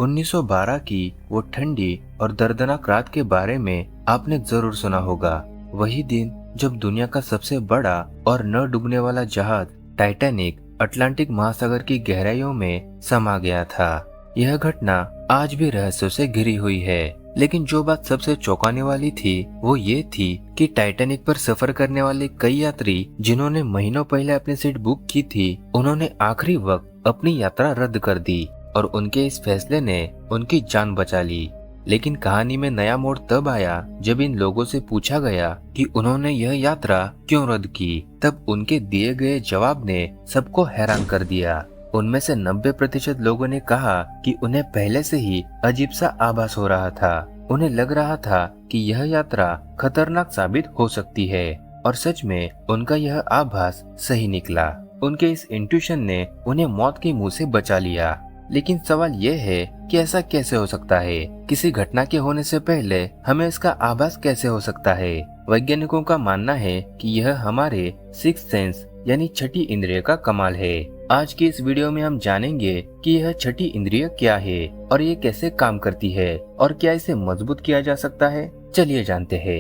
1912 की वो ठंडी और दर्दनाक रात के बारे में आपने जरूर सुना होगा। वही दिन जब दुनिया का सबसे बड़ा और न डूबने वाला जहाज टाइटैनिक अटलांटिक महासागर की गहराइयों में समा गया था। यह घटना आज भी रहस्यों से घिरी हुई है, लेकिन जो बात सबसे चौंकाने वाली थी वो ये थी कि टाइटैनिक पर सफर करने वाले कई यात्री जिन्होंने महीनों पहले अपनी सीट बुक की थी, उन्होंने आखिरी वक्त अपनी यात्रा रद्द कर दी और उनके इस फैसले ने उनकी जान बचा ली। लेकिन कहानी में नया मोड़ तब आया जब इन लोगों से पूछा गया कि उन्होंने यह यात्रा क्यों रद्द की। तब उनके दिए गए जवाब ने सबको हैरान कर दिया। उनमें से 90% लोगों ने कहा कि उन्हें पहले से ही अजीब सा आभास हो रहा था। उन्हें लग रहा था कि यह यात्रा खतरनाक साबित हो सकती है, और सच में उनका यह आभास सही निकला। उनके इस इंट्यूशन ने उन्हें मौत के मुंह से बचा लिया। लेकिन सवाल यह है कि ऐसा कैसे हो सकता है? किसी घटना के होने से पहले हमें इसका आभास कैसे हो सकता है? वैज्ञानिकों का मानना है कि यह हमारे सिक्स्थ सेंस यानी छठी इंद्रिय का कमाल है। आज की इस वीडियो में हम जानेंगे कि यह छठी इंद्रिय क्या है और ये कैसे काम करती है और क्या इसे मजबूत किया जा सकता है। चलिए जानते हैं।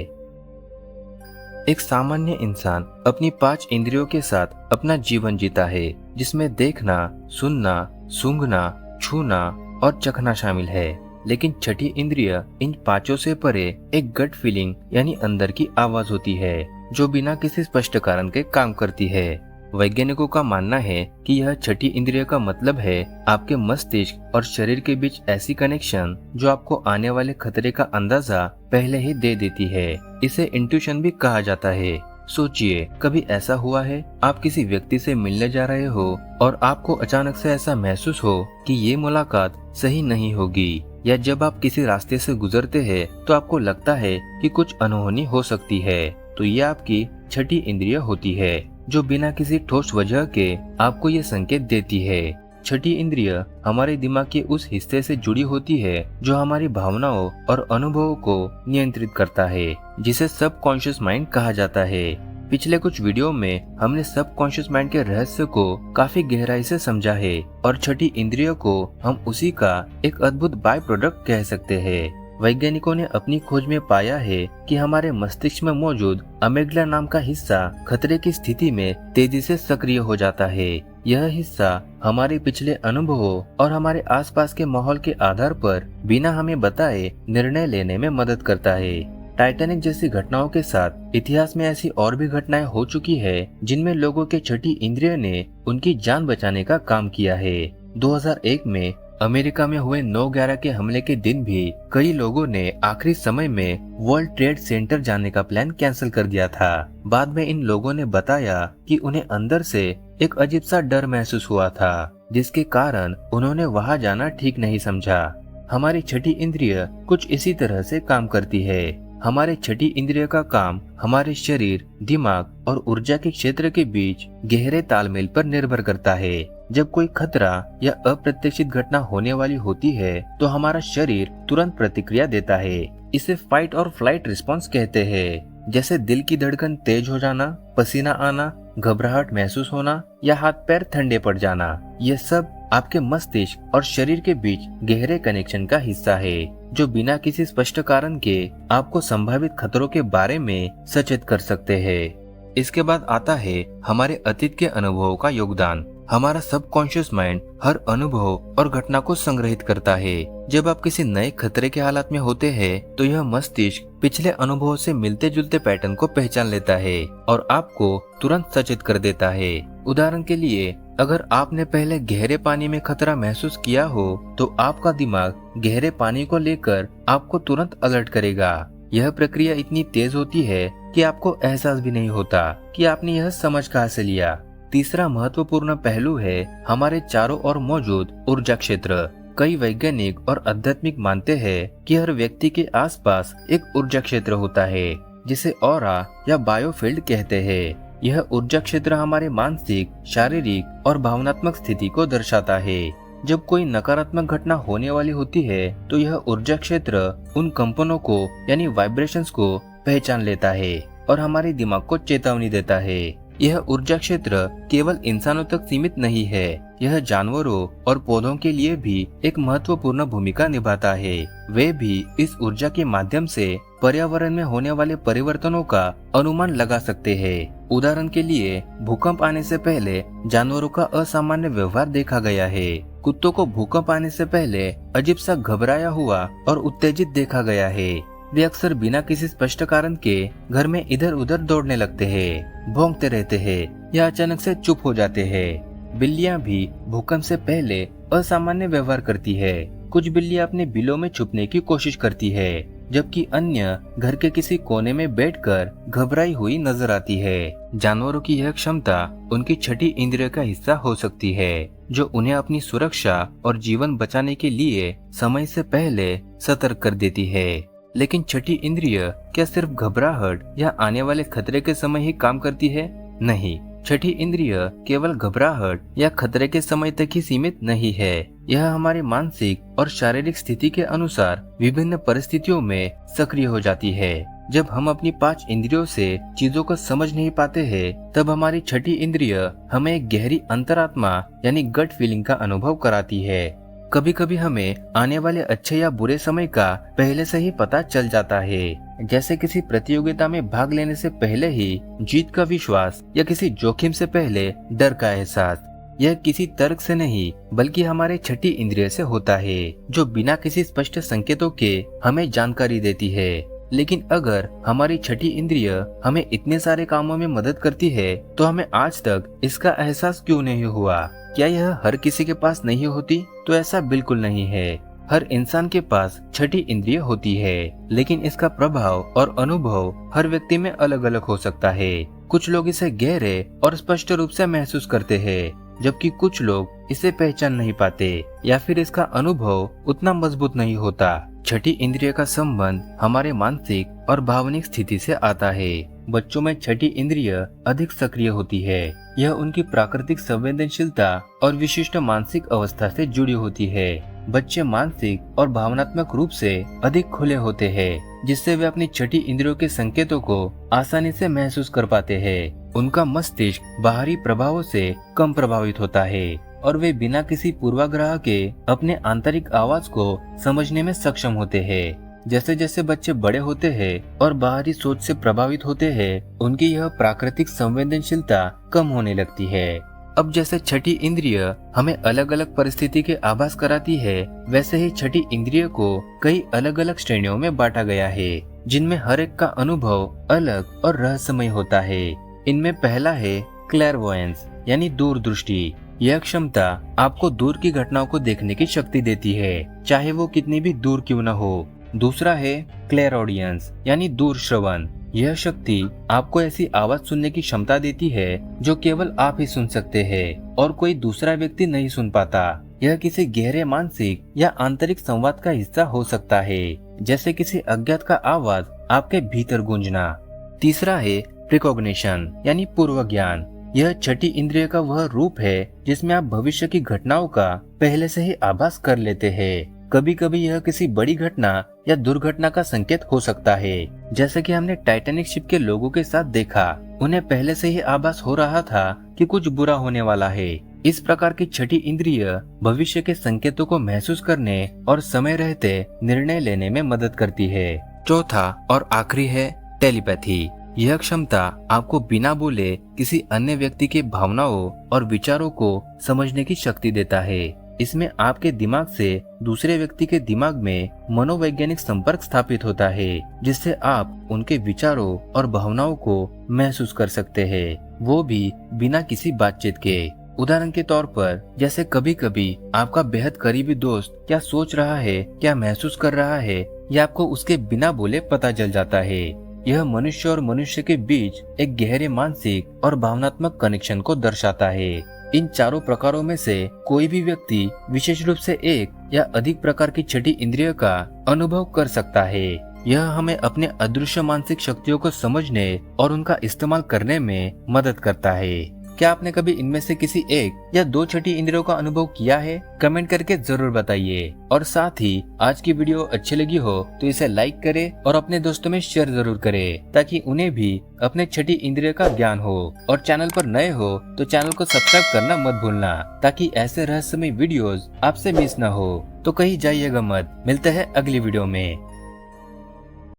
एक सामान्य इंसान अपनी 5 इंद्रियों के साथ अपना जीवन जीता है, जिसमें देखना, सुनना, सूंघना, छूना और चखना शामिल है। लेकिन छठी इंद्रिय इन 5 से परे एक गट फीलिंग यानी अंदर की आवाज होती है, जो बिना किसी स्पष्ट कारण के काम करती है। वैज्ञानिकों का मानना है कि यह छठी इंद्रिय का मतलब है आपके मस्तिष्क और शरीर के बीच ऐसी कनेक्शन जो आपको आने वाले खतरे का अंदाजा पहले ही दे देती है। इसे इंट्यूशन भी कहा जाता है। सोचिए, कभी ऐसा हुआ है आप किसी व्यक्ति से मिलने जा रहे हो और आपको अचानक से ऐसा महसूस हो कि ये मुलाकात सही नहीं होगी, या जब आप किसी रास्ते से गुजरते हैं तो आपको लगता है कि कुछ अनहोनी हो सकती है, तो ये आपकी छठी इंद्रिय होती है जो बिना किसी ठोस वजह के आपको ये संकेत देती है। छठी इंद्रिय हमारे दिमाग के उस हिस्से से जुड़ी होती है जो हमारी भावनाओं और अनुभवों को नियंत्रित करता है, जिसे सबकॉन्शियस माइंड कहा जाता है। पिछले कुछ वीडियो में हमने सबकॉन्शियस माइंड के रहस्य को काफी गहराई से समझा है, और छठी इंद्रिय को हम उसी का एक अद्भुत बाय प्रोडक्ट कह सकते हैं। वैज्ञानिकों ने अपनी खोज में पाया है कि हमारे मस्तिष्क में मौजूद अमेग्डला नाम का हिस्सा खतरे की स्थिति में तेजी से सक्रिय हो जाता है। यह हिस्सा हमारे पिछले अनुभवों और हमारे आसपास के माहौल के आधार पर बिना हमें बताए निर्णय लेने में मदद करता है। टाइटैनिक जैसी घटनाओं के साथ इतिहास में ऐसी और भी घटनाएं हो चुकी है जिनमें लोगों के छठी इंद्रिय ने उनकी जान बचाने का काम किया है। 2001 में अमेरिका में हुए 9/11 के हमले के दिन भी कई लोगों ने आखिरी समय में वर्ल्ड ट्रेड सेंटर जाने का प्लान कैंसिल कर दिया था। बाद में इन लोगों ने बताया कि उन्हें अंदर से एक अजीब सा डर महसूस हुआ था, जिसके कारण उन्होंने वहां जाना ठीक नहीं समझा। हमारी छठी इंद्रिय कुछ इसी तरह से काम करती है। हमारे छठी इंद्रिय का काम हमारे शरीर, दिमाग और ऊर्जा के क्षेत्र के बीच गहरे तालमेल पर निर्भर करता है। जब कोई खतरा या अप्रत्याशित घटना होने वाली होती है तो हमारा शरीर तुरंत प्रतिक्रिया देता है। इसे फाइट और फ्लाइट रिस्पॉन्स कहते हैं। जैसे दिल की धड़कन तेज हो जाना, पसीना आना, घबराहट महसूस होना या हाथ पैर ठंडे पड़ जाना। ये सब आपके मस्तिष्क और शरीर के बीच गहरे कनेक्शन का हिस्सा है, जो बिना किसी स्पष्ट कारण के आपको संभावित खतरों के बारे में सचेत कर सकते हैं। इसके बाद आता है हमारे अतीत के अनुभवों का योगदान। हमारा सबकॉन्शियस माइंड हर अनुभव और घटना को संग्रहित करता है। जब आप किसी नए खतरे के हालात में होते हैं तो यह मस्तिष्क पिछले अनुभवों से मिलते जुलते पैटर्न को पहचान लेता है और आपको तुरंत सचेत कर देता है। उदाहरण के लिए, अगर आपने पहले गहरे पानी में खतरा महसूस किया हो तो आपका दिमाग गहरे पानी को लेकर आपको तुरंत अलर्ट करेगा। यह प्रक्रिया इतनी तेज होती है कि आपको एहसास भी नहीं होता कि आपने यह समझ कहां से लिया। तीसरा महत्वपूर्ण पहलू है हमारे चारों ओर मौजूद ऊर्जा क्षेत्र। कई वैज्ञानिक और आध्यात्मिक मानते हैं कि हर व्यक्ति के आसपास एक ऊर्जा क्षेत्र होता है, जिसे ऑरा या बायोफील्ड कहते हैं। यह ऊर्जा क्षेत्र हमारे मानसिक, शारीरिक और भावनात्मक स्थिति को दर्शाता है। जब कोई नकारात्मक घटना होने वाली होती है तो यह ऊर्जा क्षेत्र उन कंपनों को यानी वाइब्रेशंस को पहचान लेता है और हमारे दिमाग को चेतावनी देता है। यह ऊर्जा क्षेत्र केवल इंसानों तक सीमित नहीं है, यह जानवरों और पौधों के लिए भी एक महत्वपूर्ण भूमिका निभाता है। वे भी इस ऊर्जा के माध्यम से पर्यावरण में होने वाले परिवर्तनों का अनुमान लगा सकते हैं। उदाहरण के लिए भूकंप आने से पहले जानवरों का असामान्य व्यवहार देखा गया है। कुत्तों को भूकंप आने से पहले अजीब सा घबराया हुआ और उत्तेजित देखा गया है। वे अक्सर बिना किसी स्पष्ट कारण के घर में इधर उधर दौड़ने लगते हैं, भौंकते रहते हैं या अचानक से चुप हो जाते हैं। बिल्लियां भी भूकंप से पहले असामान्य व्यवहार करती है। कुछ बिल्लियां अपने बिलों में छुपने की कोशिश करती है, जबकि अन्य घर के किसी कोने में बैठकर घबराई हुई नजर आती है। जानवरों की यह क्षमता उनकी छठी इंद्रिय का हिस्सा हो सकती है, जो उन्हें अपनी सुरक्षा और जीवन बचाने के लिए समय से पहले सतर्क कर देती है। लेकिन छठी इंद्रिय क्या सिर्फ घबराहट या आने वाले खतरे के समय ही काम करती है? नहीं, छठी इंद्रिय केवल घबराहट या खतरे के समय तक ही सीमित नहीं है। यह हमारे मानसिक और शारीरिक स्थिति के अनुसार विभिन्न परिस्थितियों में सक्रिय हो जाती है। जब हम अपनी 5 इंद्रियों से चीजों को समझ नहीं पाते हैं, तब हमारी छठी इंद्रिय हमें एक गहरी अंतरात्मा यानी गट फीलिंग का अनुभव कराती है। कभी कभी हमें आने वाले अच्छे या बुरे समय का पहले से ही पता चल जाता है, जैसे किसी प्रतियोगिता में भाग लेने से पहले ही जीत का विश्वास या किसी जोखिम से पहले डर का एहसास। यह किसी तर्क से नहीं बल्कि हमारे छठी इंद्रिय से होता है, जो बिना किसी स्पष्ट संकेतों के हमें जानकारी देती है। लेकिन अगर हमारी छठी इंद्रिय हमें इतने सारे कामों में मदद करती है, तो हमें आज तक इसका एहसास क्यों नहीं हुआ? क्या यह हर किसी के पास नहीं होती? तो ऐसा बिल्कुल नहीं है। हर इंसान के पास छठी इंद्रिय होती है, लेकिन इसका प्रभाव और अनुभव हर व्यक्ति में अलग अलग हो सकता है। कुछ लोग इसे गहरे और स्पष्ट रूप से महसूस करते हैं, जबकि कुछ लोग इसे पहचान नहीं पाते या फिर इसका अनुभव उतना मजबूत नहीं होता। छठी इंद्रिय का संबंध हमारे मानसिक और भावनिक स्थिति से आता है। बच्चों में छठी इंद्रिय अधिक सक्रिय होती है। यह उनकी प्राकृतिक संवेदनशीलता और विशिष्ट मानसिक अवस्था से जुड़ी होती है। बच्चे मानसिक और भावनात्मक रूप से अधिक खुले होते हैं, जिससे वे अपनी छठी इंद्रियों के संकेतों को आसानी से महसूस कर पाते हैं। उनका मस्तिष्क बाहरी प्रभावों से कम प्रभावित होता है और वे बिना किसी पूर्वाग्रह के अपने आंतरिक आवाज को समझने में सक्षम होते हैं। जैसे जैसे बच्चे बड़े होते हैं और बाहरी सोच से प्रभावित होते हैं, उनकी यह प्राकृतिक संवेदनशीलता कम होने लगती है। अब जैसे छठी इंद्रिय हमें अलग अलग परिस्थिति के आभास कराती है, वैसे ही छठी इंद्रिय को कई अलग अलग श्रेणियों में बांटा गया है, जिनमें हर एक का अनुभव अलग और रहस्यमय होता है। इनमें पहला है क्लैरवॉयंस यानी दूरदृष्टि। यह क्षमता आपको दूर की घटनाओं को देखने की शक्ति देती है, चाहे वो कितनी भी दूर क्यों न हो। दूसरा है क्लैरऑडियंस यानी दूर श्रवण। यह शक्ति आपको ऐसी आवाज सुनने की क्षमता देती है जो केवल आप ही सुन सकते हैं और कोई दूसरा व्यक्ति नहीं सुन पाता। यह किसी गहरे मानसिक या आंतरिक संवाद का हिस्सा हो सकता है, जैसे किसी अज्ञात का आवाज आपके भीतर गूंजना। तीसरा है प्रिकॉग्निशन यानी पूर्व ज्ञान। यह छठी इंद्रिय का वह रूप है जिसमें आप भविष्य की घटनाओं का पहले से ही आभास कर लेते हैं। कभी कभी यह किसी बड़ी घटना या दुर्घटना का संकेत हो सकता है, जैसे कि हमने टाइटैनिक शिप के लोगों के साथ देखा। उन्हें पहले से ही आभास हो रहा था कि कुछ बुरा होने वाला है। इस प्रकार की छठी इंद्रिय भविष्य के संकेतों को महसूस करने और समय रहते निर्णय लेने में मदद करती है। चौथा और आखिरी है टेलीपैथी। यह क्षमता आपको बिना बोले किसी अन्य व्यक्ति के भावनाओं और विचारों को समझने की शक्ति देता है। इसमें आपके दिमाग से दूसरे व्यक्ति के दिमाग में मनोवैज्ञानिक संपर्क स्थापित होता है, जिससे आप उनके विचारों और भावनाओं को महसूस कर सकते हैं, वो भी बिना किसी बातचीत के। उदाहरण के तौर पर, जैसे कभी कभी आपका बेहद करीबी दोस्त क्या सोच रहा है, क्या महसूस कर रहा है, यह आपको उसके बिना बोले पता चल जाता है। यह मनुष्य और मनुष्य के बीच एक गहरे मानसिक और भावनात्मक कनेक्शन को दर्शाता है। इन चारों प्रकारों में से कोई भी व्यक्ति विशेष रूप से एक या अधिक प्रकार की छठी इंद्रिय का अनुभव कर सकता है। यह हमें अपने अदृश्य मानसिक शक्तियों को समझने और उनका इस्तेमाल करने में मदद करता है। क्या आपने कभी इनमें से किसी एक या दो छठी इंद्रियों का अनुभव किया है? कमेंट करके जरूर बताइए। और साथ ही आज की वीडियो अच्छी लगी हो तो इसे लाइक करें और अपने दोस्तों में शेयर जरूर करें, ताकि उन्हें भी अपने छठी इंद्रिय का ज्ञान हो। और चैनल पर नए हो तो चैनल को सब्सक्राइब करना मत भूलना, ताकि ऐसे रहस्यमय वीडियोस आपसे मिस न हो। तो कहीं जाइएगा मत, मिलते हैं अगली वीडियो में।